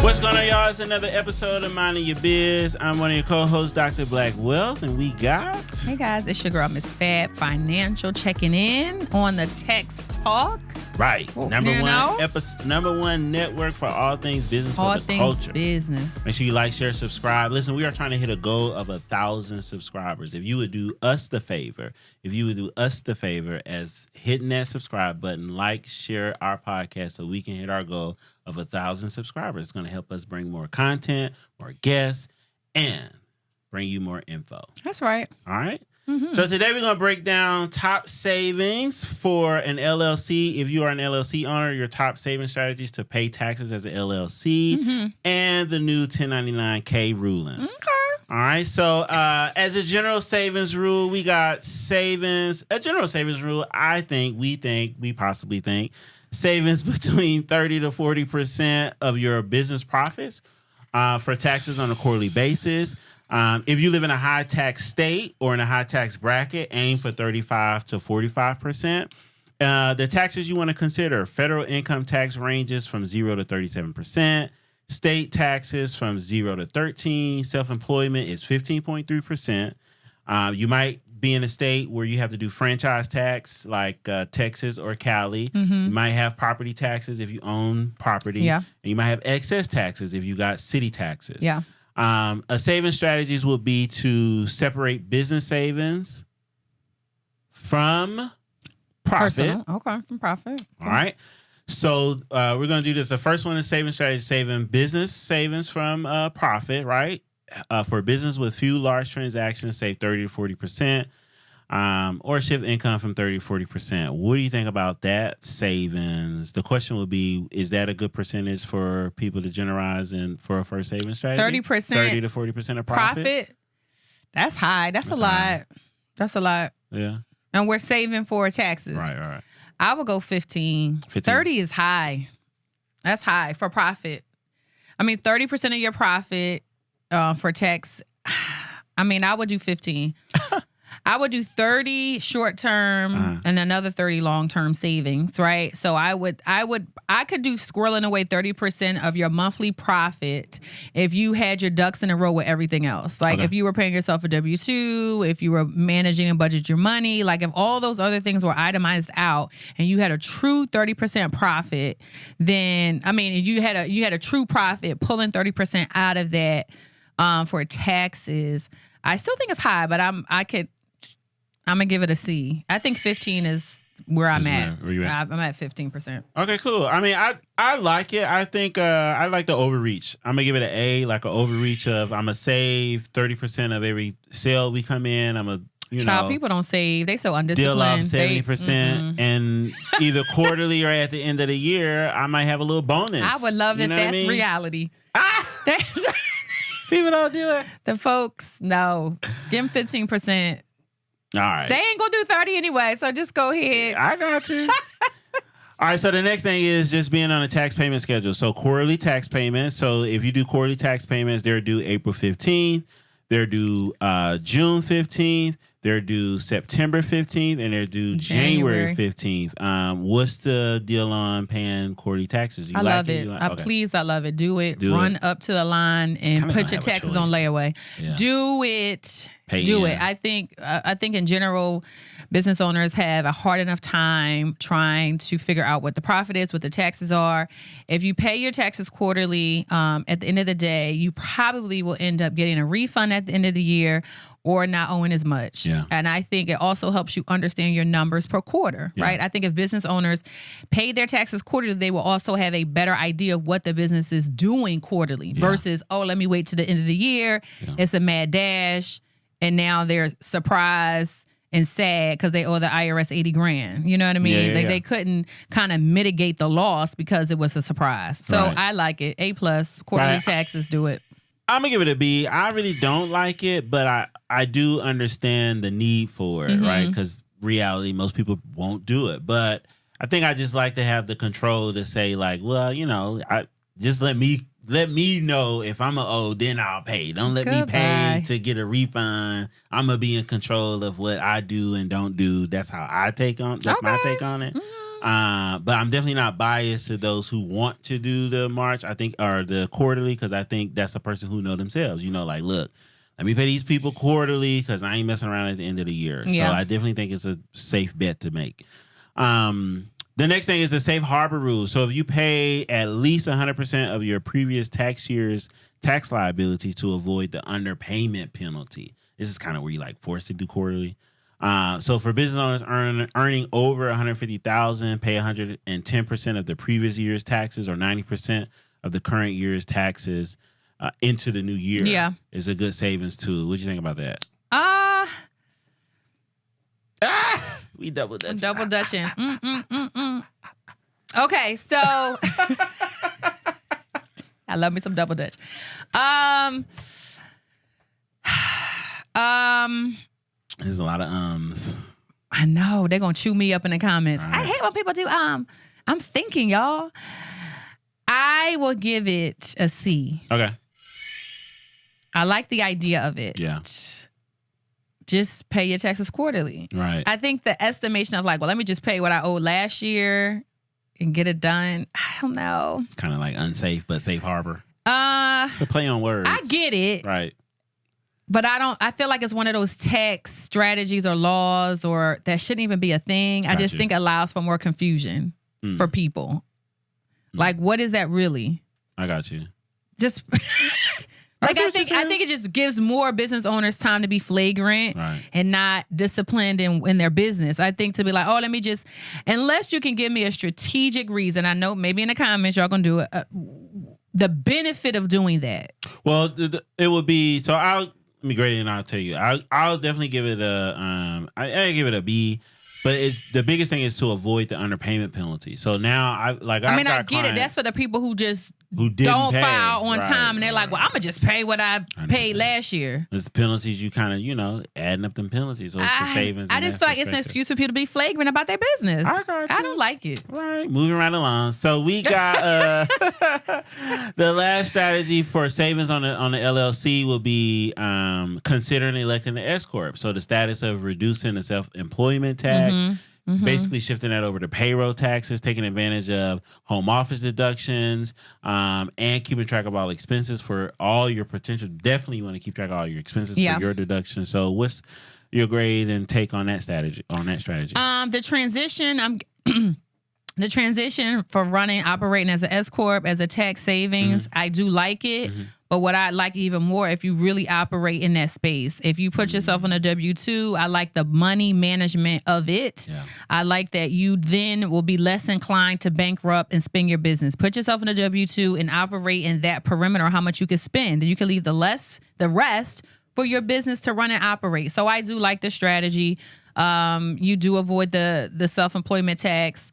What's going on, y'all? It's another episode of Mindin Your Biz. I'm one of your co-hosts, Dr. Black Wealth, and we got... Hey, guys. It's your girl, Miss Fab Financial, checking in on the Text Talk. Right. Number one network for all things business all for the things culture. Business. Make sure you like, share, subscribe. Listen, we are trying to hit a goal of 1,000 subscribers. If you would do us the favor as hitting that subscribe button, like, share our podcast so we can hit our goal of 1,000 subscribers. It's going to help us bring more content, more guests, and bring you more info. That's right. All right. So today we're going to break down top savings for an LLC. If you are an LLC owner, your top saving strategies to pay taxes as an LLC and the new 1099K ruling. Okay. All right. So as a general savings rule, we got savings. A general savings rule, we possibly think savings between 30 to 40% of your business profits for taxes on a quarterly basis. If you live in a high tax state or in a high tax bracket, aim for 35 to 45%. The taxes you want to consider: federal income tax ranges from 0 to 37%. State taxes from 0 to 13%. Self-employment is 15.3%. You might be in a state where you have to do franchise tax, like Texas or Cali. You might have property taxes if you own property. Yeah. And you might have excess taxes if you got city taxes. Yeah. A saving strategies will be to separate business savings from profit. Personal. Okay, from profit. All right. So we're going to do this. The first one is saving strategy, saving business savings from profit, right? For business with few large transactions, save 30 to 40%, or shift income from 30 to 40%. What do you think about that savings? The question will be, is that a good percentage for people to generalize for a first savings strategy? 30%. 30 to 40% of profit? That's high. That's a lot. high. That's a lot. Yeah. And we're saving for taxes. Right. I would go 15. 30 is high. That's high for profit. I mean, 30% of your profit for tax. I mean, I would do 15. I would do 30 short-term and another 30 long-term savings, right? So I could do squirreling away 30% of your monthly profit if you had your ducks in a row with everything else. Like if you were paying yourself a W-2, if you were managing and budget your money, like if all those other things were itemized out and you had a true 30% profit, then you had a true profit pulling 30% out of that for taxes. I still think it's high, but I'm gonna give it a C. I think 15 is where I'm at. Where you at? I'm at 15%. Okay, cool. I mean, I like it. I think I like the overreach. I'm gonna give it an A, like an overreach of I'm gonna save 30% of every sale we come in. I'm gonna people don't save. They so undisciplined. Deal off 70%, and either quarterly or at the end of the year, I might have a little bonus. I would love if that's reality. People don't do it. The folks, no. Give them 15%. All right. They ain't gonna do 30 anyway, so just go ahead. I got you. All right, so the next thing is just being on a tax payment schedule. So quarterly tax payments. So if you do quarterly tax payments, they're due April 15th, they're due June 15th, they're due September 15th, and they're due January 15th. What's the deal on paying quarterly taxes? I love it. Please, I love it. Do it. Run up to the line and put your taxes on layaway. Yeah. Do it. Do it. I think in general, business owners have a hard enough time trying to figure out what the profit is, what the taxes are. If you pay your taxes quarterly, at the end of the day, you probably will end up getting a refund at the end of the year or not owing as much. Yeah. And I think it also helps you understand your numbers per quarter, right? I think if business owners pay their taxes quarterly, they will also have a better idea of what the business is doing quarterly versus, let me wait to the end of the year. Yeah. It's a mad dash. And now they're surprised and sad because they owe the IRS $80,000. You know what I mean? They couldn't kind of mitigate the loss because it was a surprise. So I like it. A+, quarterly taxes, do it. I'm going to give it a B. I really don't like it, but I do understand the need for it, right? Because reality, most people won't do it. But I think I just like to have the control to say, like, well, just let me know if I'm owed, then I'll pay. Don't let me pay to get a refund. I'm going to be in control of what I do and don't do. That's how I take on. That's my take on it. But I'm definitely not biased to those who want to do the March, I think, or the quarterly, because I think that's a person who know themselves. Like, look, let me pay these people quarterly because I ain't messing around at the end of the year. Yeah. So I definitely think it's a safe bet to make. The next thing is the safe harbor rule. So if you pay at least 100% of your previous tax year's tax liability to avoid the underpayment penalty. This is kind of where you forced to do quarterly. So for business owners earning over $150,000, pay 110% of the previous year's taxes or 90% of the current year's taxes into the new year. Yeah, is a good savings tool. What do you think about that? We double dutching. Double dutching. Okay, so I love me some double dutch. There's a lot of ums. I know they're gonna chew me up in the comments. Right. I hate when people do I'm thinking, y'all. I will give it a C. Okay. I like the idea of it. Yeah. Just pay your taxes quarterly. Right. I think the estimation of let me just pay what I owed last year and get it done. I don't know. It's kind of like unsafe, but safe harbor. It's a play on words. I get it. Right. But I feel like it's one of those tax strategies or laws or that shouldn't even be a thing. I just think it allows for more confusion for people. What is that really? I got you. Just I think it just gives more business owners time to be flagrant and not disciplined in their business. I think to be let me just, unless you can give me a strategic reason. I know maybe in the comments y'all gonna do it. The benefit of doing that. Well, it would be so. Let me grade it and I'll tell you. I'll definitely give it a I give it a B. But it's the biggest thing is to avoid the underpayment penalty. So now I get it. That's for the people who just don't file on time and they're well, I'm gonna just pay what I paid last year. It's the penalties you kind of adding up them penalties. So it's the savings. I just feel like it's an excuse for people to be flagrant about their business. I don't like it. Right, moving right along. So we got the last strategy for savings on the LLC will be considering electing the S-Corp. So the status of reducing the self-employment tax. Basically shifting that over to payroll taxes, taking advantage of home office deductions, and keeping track of all expenses for all your potential. Definitely you want to keep track of all your expenses for your deductions. So what's your grade and take on that strategy? The transition for operating as an S-Corp, as a tax savings, I do like it. But what I like even more, if you really operate in that space, if you put yourself on a W-2, I like the money management of it. Yeah. I like that you then will be less inclined to bankrupt and spend your business. Put yourself on a W-2 and operate in that perimeter, how much you can spend. And you can leave the rest for your business to run and operate. So I do like the strategy. You do avoid the self-employment tax.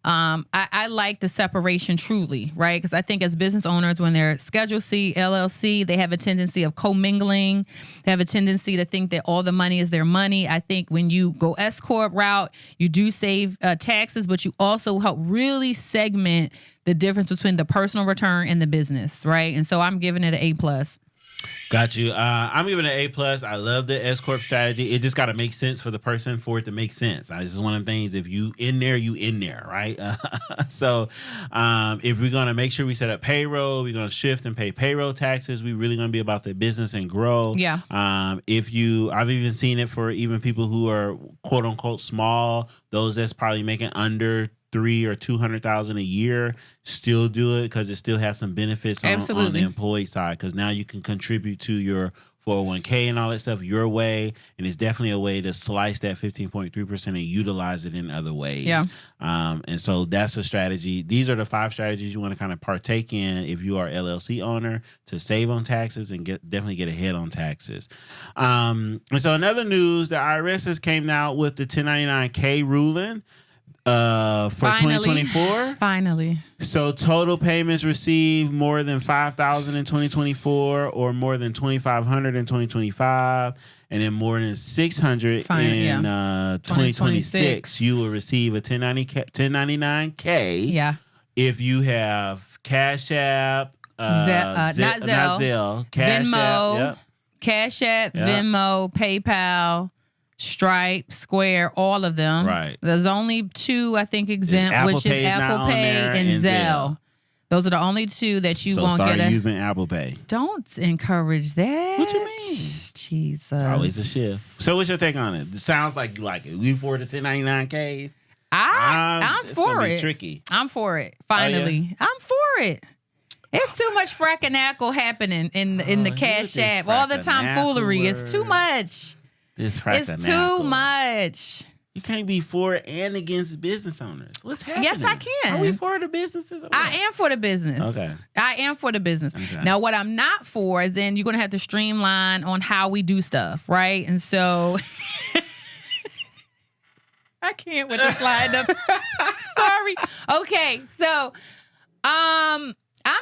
I like the separation truly, right? Because I think as business owners, when they're Schedule C, LLC, they have a tendency of commingling. They have a tendency to think that all the money is their money. I think when you go S-Corp route, you do save taxes, but you also help really segment the difference between the personal return and the business, right? And so I'm giving it an A+. Got you. I'm giving it an A+. I love the S-Corp strategy. It just got to make sense for the person for it to make sense. This is one of the things, if you in there, right? So if we're going to make sure we set up payroll, we're going to shift and pay payroll taxes. We're really going to be about the business and grow. Yeah. I've even seen it for even people who are quote unquote small, those that's probably making under $300,000 or $200,000 a year, still do it because it still has some benefits on the employee side. Because now you can contribute to your 401k and all that stuff your way, and it's definitely a way to slice that 15.3% and utilize it in other ways. Yeah. And so that's a strategy. These are the 5 strategies you want to kind of partake in if you are LLC owner to save on taxes and definitely get ahead on taxes. And so another news, the IRS has came out with the 1099K ruling. For 2024. Finally. So total payments received more than $5,000 in 2024 or more than $2,500 in 2025 and then more than $600 in 2026. You will receive a 1099K. Yeah. If you have Cash App, not Zelle, Cash Venmo, App, Cash App, Venmo, PayPal, Stripe, Square, all of them. Right. There's only 2, I think, exempt, Apple which Pay is Apple Pay and Zelle. Those are the only 2 that you won't get. Start using Apple Pay. Don't encourage that. What you mean? Jesus. It's always a shift. So what's your take on it? It sounds like you like it. We for the 1099K. I'm for it. Tricky. I'm for it. Finally. Oh, yeah? I'm for it. It's too much fracking happening in the Cash App. All the tomfoolery. It's too much. It's too much. You can't be for and against business owners. What's happening? Yes, I can. Are we for the businesses? I am for the business. Okay. I am for the business. Okay. Now, what I'm not for is then you're going to have to streamline on how we do stuff, right? And so... I can't with the slide up. Sorry. Okay, so I'm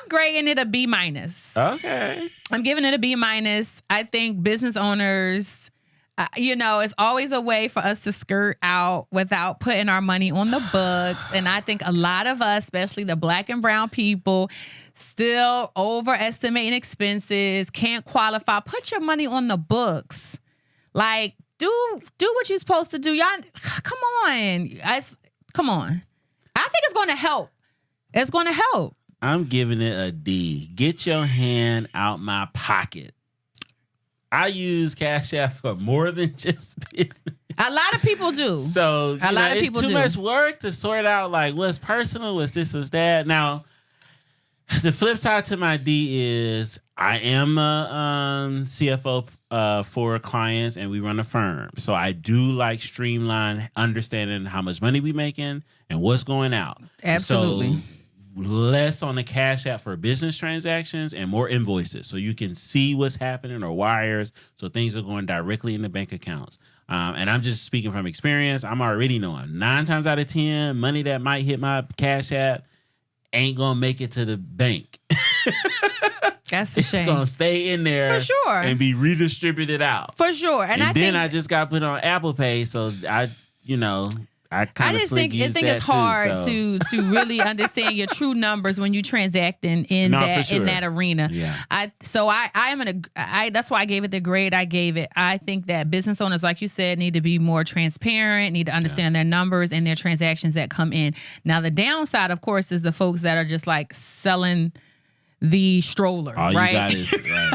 grading it a B-. Okay. I'm giving it a B-. I think business owners... it's always a way for us to skirt out without putting our money on the books. And I think a lot of us, especially the Black and brown people, still overestimating expenses, can't qualify. Put your money on the books. Like, do what you're supposed to do. Y'all, come on. Come on. I think it's going to help. It's going to help. I'm giving it a D. Get your hand out my pocket. I use Cash App for more than just business. A lot of people do. So a lot of people do. It's too much work to sort out like what's personal, what's this, what's that. Now, the flip side to my D is I am a CFO for clients and we run a firm. So I do like streamline understanding how much money we making and what's going out. Absolutely. So, less on the Cash App for business transactions and more invoices so you can see what's happening or wires so things are going directly in the bank accounts. And I'm just speaking from experience. I'm already knowing 9 times out of 10, money that might hit my Cash App ain't going to make it to the bank. That's a shame. It's going to stay in there for sure and be redistributed out. For sure. And I just got put on Apple Pay. So I just think it's hard to really understand your true numbers when you transacting in that arena. Yeah. That's why I gave it the grade I gave it. I think that business owners, like you said, need to be more transparent, need to understand their numbers and their transactions that come in. Now, the downside, of course, is the folks that are just like selling the stroller, all right? You got is right.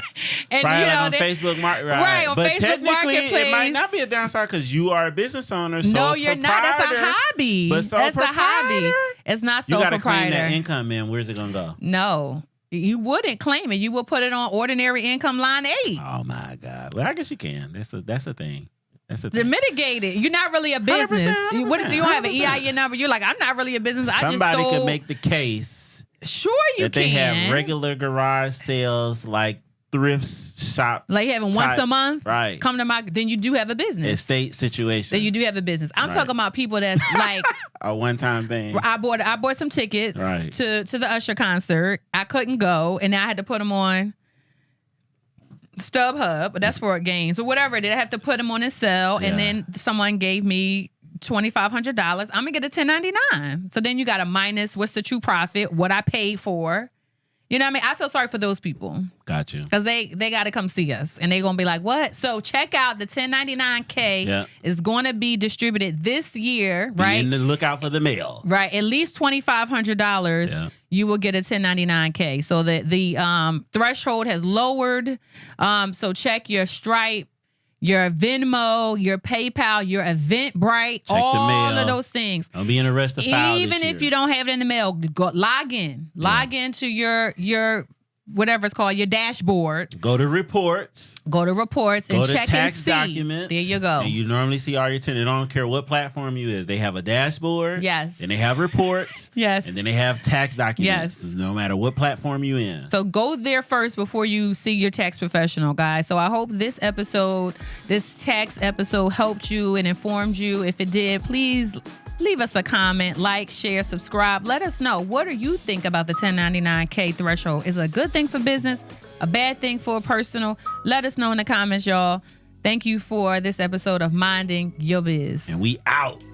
And right, like on Facebook Market, right? On but Facebook technically, Marketplace, it might not be a downside because you are a business owner. No, you're not. That's a hobby. But that's a hobby. It's not sole proprietor. You got to claim that income, man. Where's it gonna go? No, you wouldn't claim it. You would put it on ordinary income line 8. Oh my God. Well, I guess you can. That's a thing. That's the thing. To mitigate it. You're not really a business. 100%. What if you don't have an EIN number? You're like, I'm not really a business. Somebody could make the case. Sure, you can. They have regular garage sales, like thrift shop, like having once a month. Right. Come to then you do have a business. Estate situation. Then you do have a business. I'm talking about people that's like a one-time thing. I bought some tickets to the Usher concert. I couldn't go, and I had to put them on StubHub, but that's for games or whatever. Did I have to put them on a sale, and then someone gave me $2,500. I'm gonna get a 1099. So then you got to minus what's the true profit, what I paid for. You know what I mean? I feel sorry for those people. Got you. Because they got to come see us, and they're gonna be like, "What?" So check out the 1099K is going to be distributed this year, right? And look out for the mail, right? At least $2,500. Yeah. You will get a 1099K. So the threshold has lowered. So check your Stripe, your Venmo, your PayPal, your Eventbrite, all of those things. Don't be in a rush to file Even if you don't have it in the mail, go log into your whatever it's called, your dashboard. Go to reports. And check tax and see. Documents. There you go. And you normally see all your tenants. I don't care what platform you is. They have a dashboard. Yes. Then they have reports. Yes. And then they have tax documents. Yes. No matter what platform you in. So go there first before you see your tax professional, guys. So I hope this tax episode helped you and informed you. If it did, please leave us a comment, like, share, subscribe. Let us know, what do you think about the 1099K threshold? Is it a good thing for business? A bad thing for personal? Let us know in the comments, y'all. Thank you for this episode of Minding Your Biz. And we out.